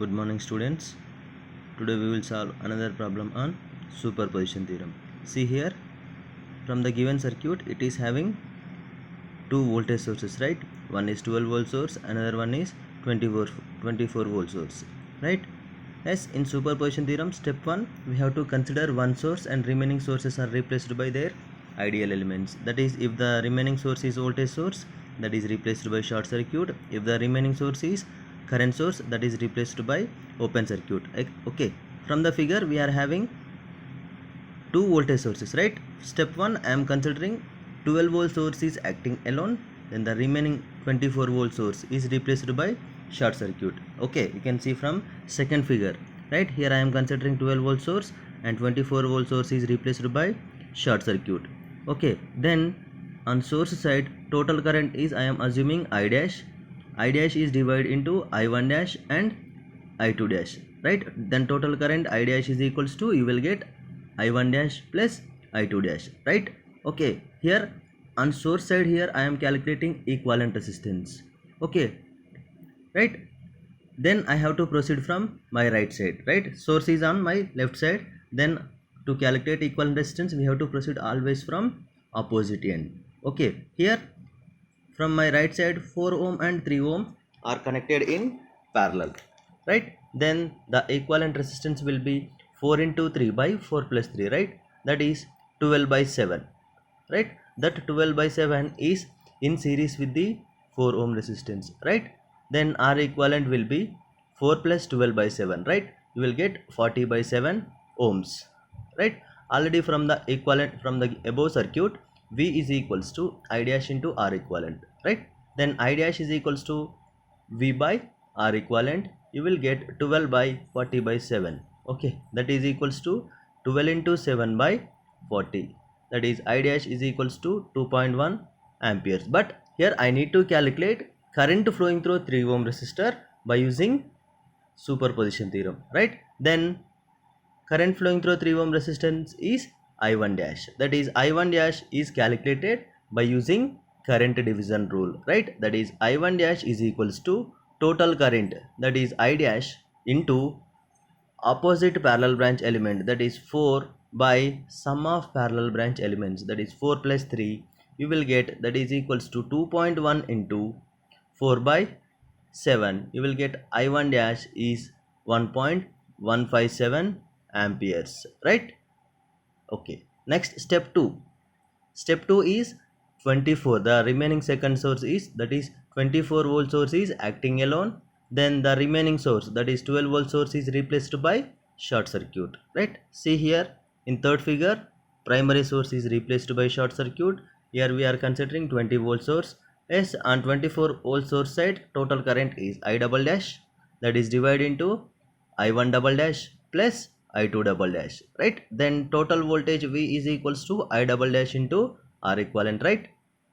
Good morning, students. Today we will solve another problem on superposition theorem. See here, from the given circuit it is having two voltage sources, right? One is 12 volt source, another one is 24 volt source, right? Yes, in superposition theorem step 1 we have to consider one source and remaining sources are replaced by their ideal elements. That is, if the remaining source is voltage source, that is replaced by short circuit. If the remaining source is current source, that is replaced by open circuit. Okay, from the figure we are having two voltage sources, right? Step 1, I am considering 12 volt source is acting alone, then the remaining 24 volt source is replaced by short circuit. Okay, you can see from second figure, right? Here I am considering 12 volt source and 24 volt source is replaced by short circuit. Okay, then on source side total current is, I am assuming I dash is divided into I1 dash and I2 dash, right? Then total current I dash is equals to, you will get I1 dash plus I2 dash, right? Okay, here on source side here I am calculating equivalent resistance. Okay, right? Then I have to proceed from my right side, right? Source is on my left side, then to calculate equivalent resistance we have to proceed always from opposite end. Okay, here from my right side 4 ohm and 3 ohm are connected in parallel, right? Then the equivalent resistance will be 4 into 3 by 4 plus 3, right? That is 12 by 7, right? That 12 by 7 is in series with the 4 ohm resistance, right? Then R equivalent will be 4 plus 12 by 7, right? You will get 40 by 7 ohms, right? Already from the equivalent, from the above circuit, V is equals to I dash into R equivalent, right? Then I dash is equals to V by R equivalent. You will get 12 by 40 by 7. Okay, that is equals to 12 into 7 by 40. That is I dash is equals to 2.1 amperes. But here I need to calculate current flowing through 3 ohm resistor by using superposition theorem, right? Then current flowing through 3 ohm resistance is I1 dash. That is I1 dash is calculated by using current division rule, right? That is I1 dash is equals to total current, that is I dash, into opposite parallel branch element, that is 4 by sum of parallel branch elements, that is 4 plus 3. You will get that is equals to 2.1 into 4 by 7. You will get I1 dash is 1.157 amperes, right? Okay, next step 2. Step 2 is 24. The remaining second source is, that is 24 volt source is acting alone. Then the remaining source, that is 12 volt source, is replaced by short circuit, right? See here in third figure, primary source is replaced by short circuit. Here we are considering 20 volt source. Yes, on 24 volt source side total current is I double dash, that is divided into I1 double dash plus I2 double dash, right? Then total voltage V is equals to I double dash into R equivalent, right?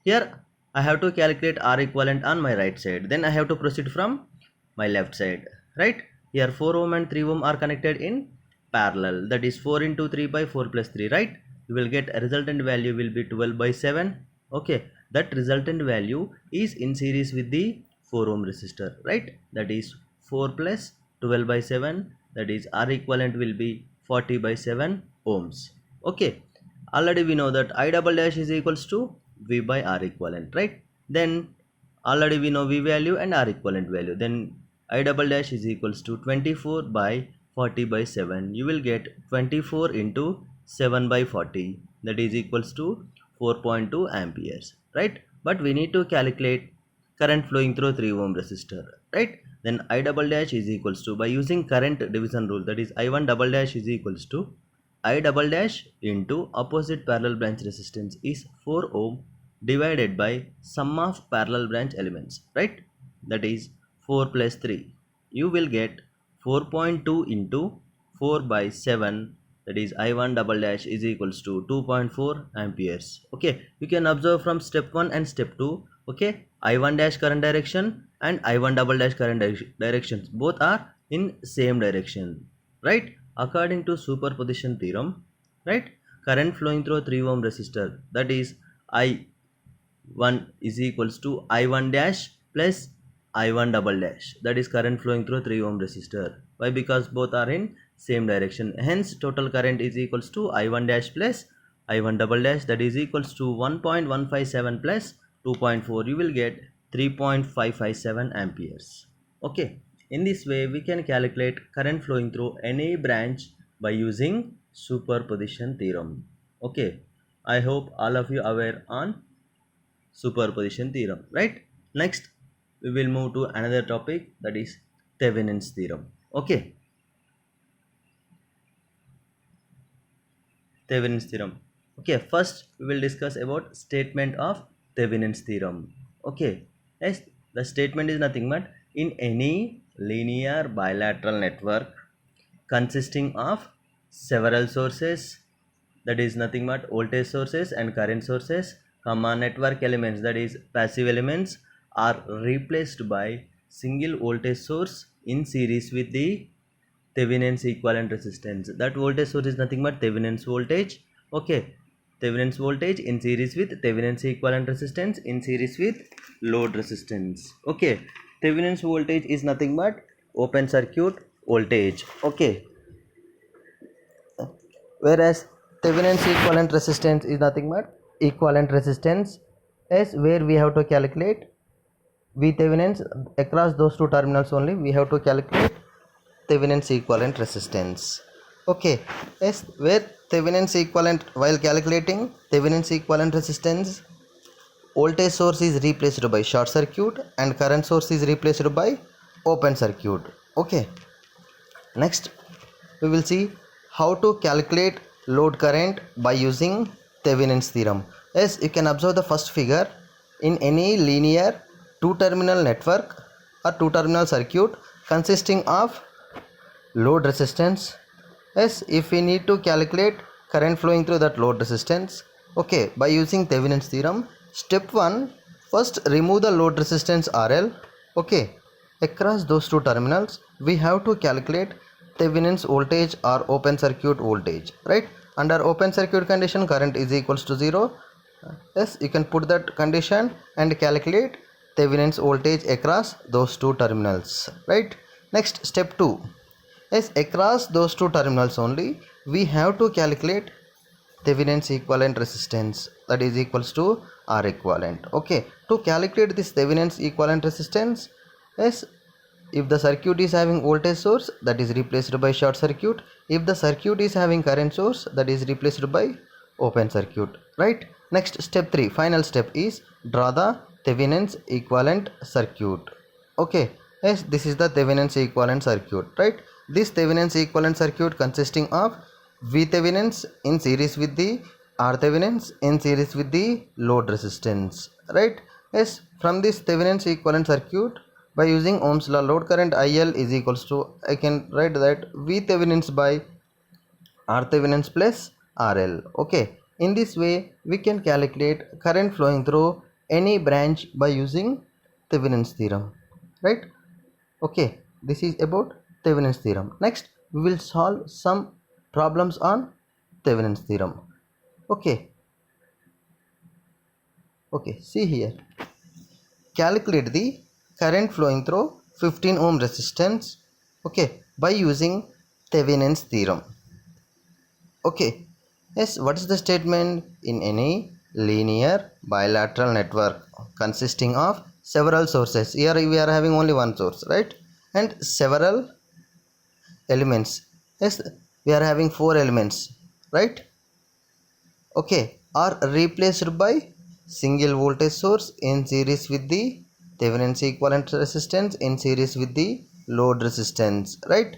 Here I have to calculate R equivalent on my right side. Then I have to proceed from my left side, right? Here 4 ohm and 3 ohm are connected in parallel. That is 4 into 3 by 4 plus 3, right? You will get a resultant value will be 12 by 7. Okay, that resultant value is in series with the 4 ohm resistor, right? That is 4 plus 12 by 7, that is R equivalent will be 40 by 7 ohms. Okay, already we know that I double dash is equals to V by R equivalent, right? Then already we know V value and R equivalent value. Then I double dash is equals to 24 by 40 by 7. You will get 24 into 7 by 40, that is equals to 4.2 amperes, right? But we need to calculate current flowing through 3 ohm resistor, right? Then I double dash is equals to, by using current division rule, that is I1 double dash is equals to I double dash into opposite parallel branch resistance is 4 ohm divided by sum of parallel branch elements, right? That is 4 plus 3. You will get 4.2 into 4 by 7, that is I1 double dash is equals to 2.4 amperes. Okay, you can observe from step 1 and step 2. Okay, I1 dash current direction and I1 double dash current directions both are in same direction, right? According to superposition theorem, right, current flowing through 3 ohm resistor, that is I1 is equals to I1 dash plus I1 double dash, that is current flowing through 3 ohm resistor. Why? Because both are in same direction, hence total current is equals to I1 dash plus I1 double dash, that is equals to 1.157 plus 2.4, you will get 3.557 amperes. Okay, in this way we can calculate current flowing through any branch by using superposition theorem. Okay, I hope all of you aware on superposition theorem, right? Next we will move to another topic, that is Thevenin's theorem. Okay, Thevenin's theorem. Okay, first we will discuss about statement of Thevenin's theorem. Okay, yes, the statement is nothing but in any linear bilateral network consisting of several sources, that is nothing but voltage sources and current sources, comma network elements, that is passive elements, are replaced by single voltage source in series with the Thevenin's equivalent resistance. That voltage source is nothing but Thevenin's voltage. Okay, Thevenin's voltage in series with Thevenin's equivalent resistance in series with load resistance. Okay, Thevenin's voltage is nothing but open circuit voltage. Okay, whereas Thevenin's equivalent resistance is nothing but equivalent resistance, as where we have to calculate V Thevenin's across those two terminals only, we have to calculate Thevenin's equivalent resistance. Okay, yes, where Thevenin's equivalent, while calculating Thevenin's equivalent resistance, voltage source is replaced by short circuit and current source is replaced by open circuit. Okay, next we will see how to calculate load current by using Thevenin's theorem. As you can observe the first figure, in any linear two terminal network or two terminal circuit consisting of load resistance, yes, if we need to calculate current flowing through that load resistance, okay, by using Thevenin's theorem, step 1, first remove the load resistance RL. Okay, across those two terminals we have to calculate Thevenin's voltage or open circuit voltage, right? Under open circuit condition, current is equals to 0. Yes, you can put that condition and calculate Thevenin's voltage across those two terminals, right? Next, step 2, yes, across those two terminals only we have to calculate Thevenin's equivalent resistance, that is equals to R equivalent. Okay, to calculate this Thevenin's equivalent resistance, yes, if the circuit is having voltage source, that is replaced by short circuit. If the circuit is having current source, that is replaced by open circuit, right? Next, step 3, final step is draw the Thevenin's equivalent circuit. Okay, yes, this is the Thevenin's equivalent circuit, right? This Thevenin's equivalent circuit consisting of V Thevenin's in series with the R Thevenin's in series with the load resistance, right? Yes, from this Thevenin's equivalent circuit, by using Ohm's law, load current IL is equals to, I can write that V Thevenin's by R Thevenin's plus RL. Okay, in this way we can calculate current flowing through any branch by using Thevenin's theorem, right? Okay, this is about Thevenin's theorem. Next we will solve some problems on Thevenin's theorem. Okay, see here, calculate the current flowing through 15 ohm resistance, okay, by using Thevenin's theorem. Okay, yes, what is the statement? In any linear bilateral network consisting of several sources, here we are having only one source, right, and several elements, yes, we are having 4 elements, right? Okay, are replaced by single voltage source in series with the Thevenin's equivalent resistance in series with the load resistance, right?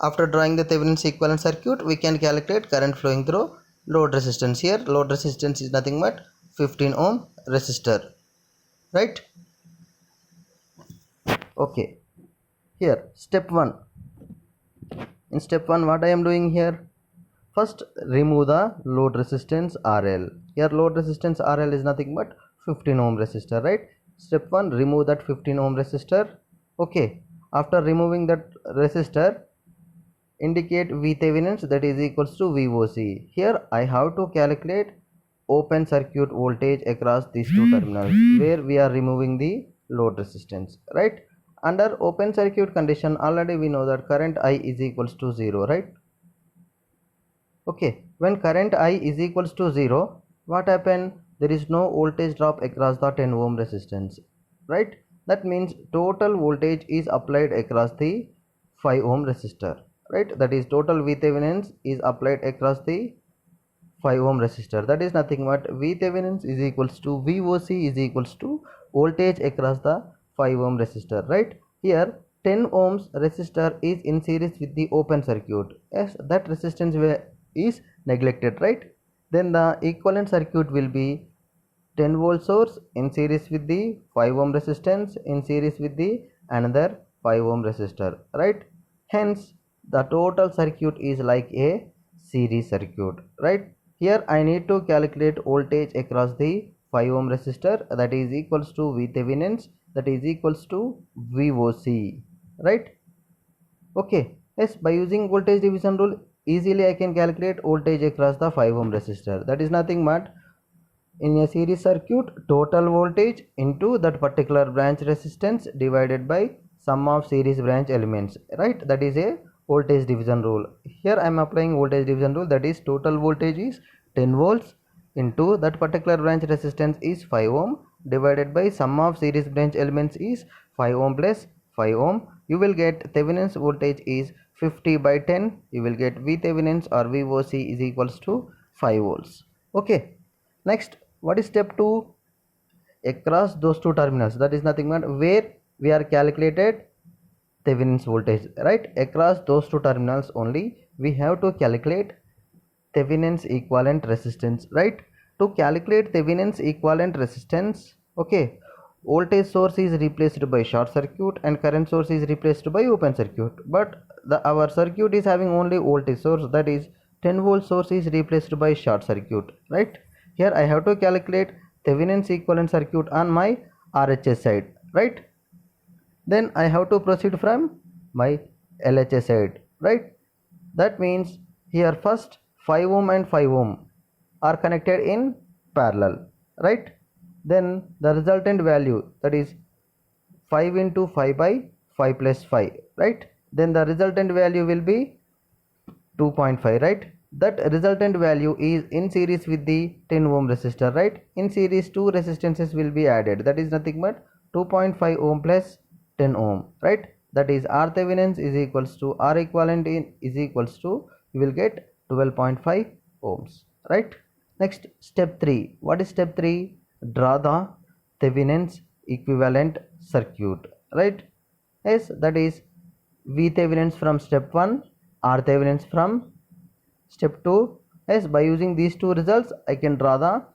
After drawing the Thevenin's equivalent circuit, we can calculate current flowing through load resistance. Here load resistance is nothing but 15 ohm resistor, right? Okay, here step 1. In step 1, what I am doing here, first remove the load resistance RL. Here load resistance RL is nothing but 15 ohm resistor, right? Step 1, remove that 15 ohm resistor. Okay, after removing that resistor, indicate V Thevenin's, that is equals to VOC. Here I have to calculate open circuit voltage across these two terminals, where we are removing the load resistance, right? Under open circuit condition, already we know that current I is equals to 0, right? Okay, when current I is equals to 0, what happen? There is no voltage drop across the 10 ohm resistance, right? That means total voltage is applied across the 5 ohm resistor, right? That is total VThevenin is applied across the 5 ohm resistor. That is nothing but VThevenin is equals to VOC is equals to voltage across the 5 ohm resistor, right? Here 10 ohms resistor is in series with the open circuit. Yes, that resistance is neglected, right? Then the equivalent circuit will be 10 volt source in series with the 5 ohm resistance in series with the another 5 ohm resistor, right? Hence the total circuit is like a series circuit, right? Here I need to calculate voltage across the 5 ohm resistor, that is equals to VThevenin, that is equals to VOC, right? Okay, yes, by using voltage division rule, easily I can calculate voltage across the 5 ohm resistor. That is nothing but in a series circuit, total voltage into that particular branch resistance divided by sum of series branch elements, right? That is a voltage division rule. Here I am applying voltage division rule, that is total voltage is 10 volts into that particular branch resistance is 5 ohm divided by sum of series branch elements is 5 ohm plus 5 ohm. You will get Thevenin's voltage is 50 by 10. You will get VThevenin's or VOC is equals to 5 volts. Okay. Next, what is step 2? Across those two terminals, that is nothing but where we are calculated Thevenin's voltage, right? Across those two terminals only we have to calculate Thevenin's equivalent resistance, right? To calculate Thevenin's equivalent resistance, okay, voltage source is replaced by short circuit and current source is replaced by open circuit, but our circuit is having only voltage source, that is 10 volt source is replaced by short circuit, right? Here I have to calculate Thevenin's equivalent circuit on my RHS side, right? Then I have to proceed from my LHS side, right? That means here first 5 ohm and 5 ohm are connected in parallel, right? Then the resultant value, that is 5 into 5 by 5 plus 5, right? Then the resultant value will be 2.5, right? That resultant value is in series with the 10 ohm resistor, right? In series two resistances will be added, that is nothing but 2.5 ohm plus 10 ohm, right? That is R Thevenin is equals to R equivalent is equals to, you will get 12.5 ohms, right? Next, step 3. What is step 3? Draw the Thevenin's equivalent circuit, right? Yes, that is VThevenin from step 1, RThevenin from step 2. Yes, by using these two results I can draw the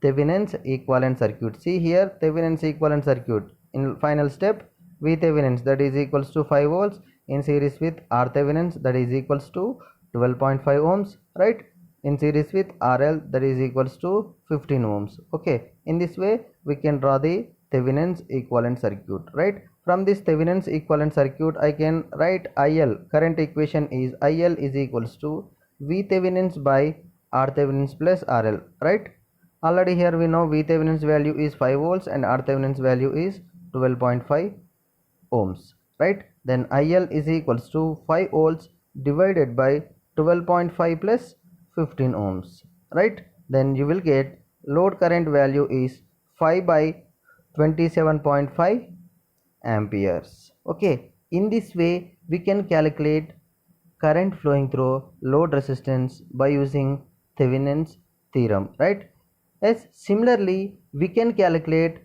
Thevenin's equivalent circuit. See here, Thevenin's equivalent circuit. In final step, VThevenin, that is equals to 5 volts in series with RThevenin, that is equals to 12.5 ohms, right? In series with RL, that is equals to 15 ohms. Okay, in this way we can draw the Thevenin's equivalent circuit, right? From this Thevenin's equivalent circuit I can write IL. Current equation is IL is equals to VThevenin by RThevenin plus RL, right? Already here we know VThevenin's value is 5 volts and RThevenin's value is 12.5 ohms, right? Then IL is equals to 5 volts divided by 12.5 plus 15 ohms, right? Then you will get load current value is 5 by 27.5 amperes. Okay, in this way we can calculate current flowing through load resistance by using Thevenin's theorem, right? Yes, similarly we can calculate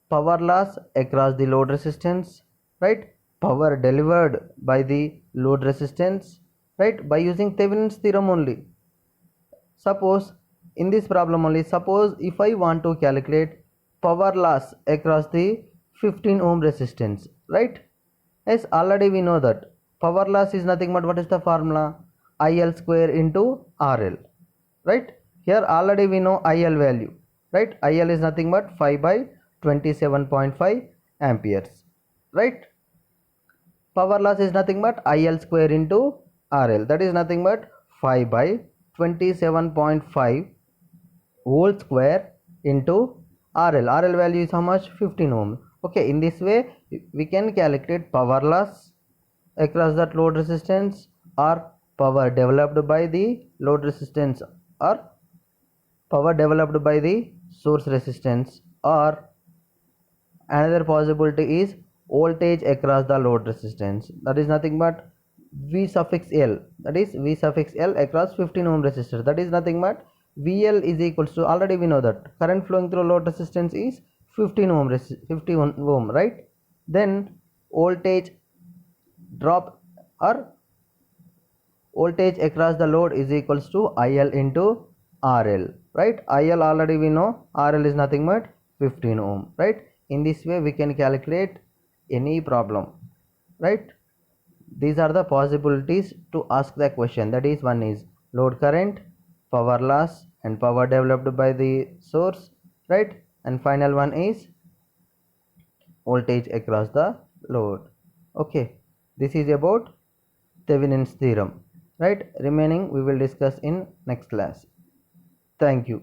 power loss across the load resistance, right? Power delivered by the load resistance, right? By using Thevenin's theorem only. Suppose in this problem only, suppose if I want to calculate power loss across the 15 ohm resistance, right? Yes, already we know that power loss is nothing but what is the formula? IL square into RL, right? Here already we know IL value, right? IL is nothing but 5 by 27.5 amperes, right? Power loss is nothing but IL square into RL, that is nothing but 5 by 27.5 volt square into RL. RL value is how much? 15 ohm. Okay, in this way we can calculate power loss across that load resistance, or power developed by the load resistance, or power developed by the source resistance, or another possibility is voltage across the load resistance, that is nothing but V suffix L, that is V suffix L across 15 ohm resistor, that is nothing but VL is equals to, already we know that current flowing through load resistance is 15 ohm 51 ohm, right? Then voltage drop or voltage across the load is equals to IL into RL, right? IL already we know, RL is nothing but 15 ohm, right? In this way we can calculate any problem, right? These are the possibilities to ask the question, that is, one is load current, power loss and power developed by the source, right? And final one is voltage across the load. Okay, this is about Thevenin's theorem, right? Remaining we will discuss in next class. Thank you.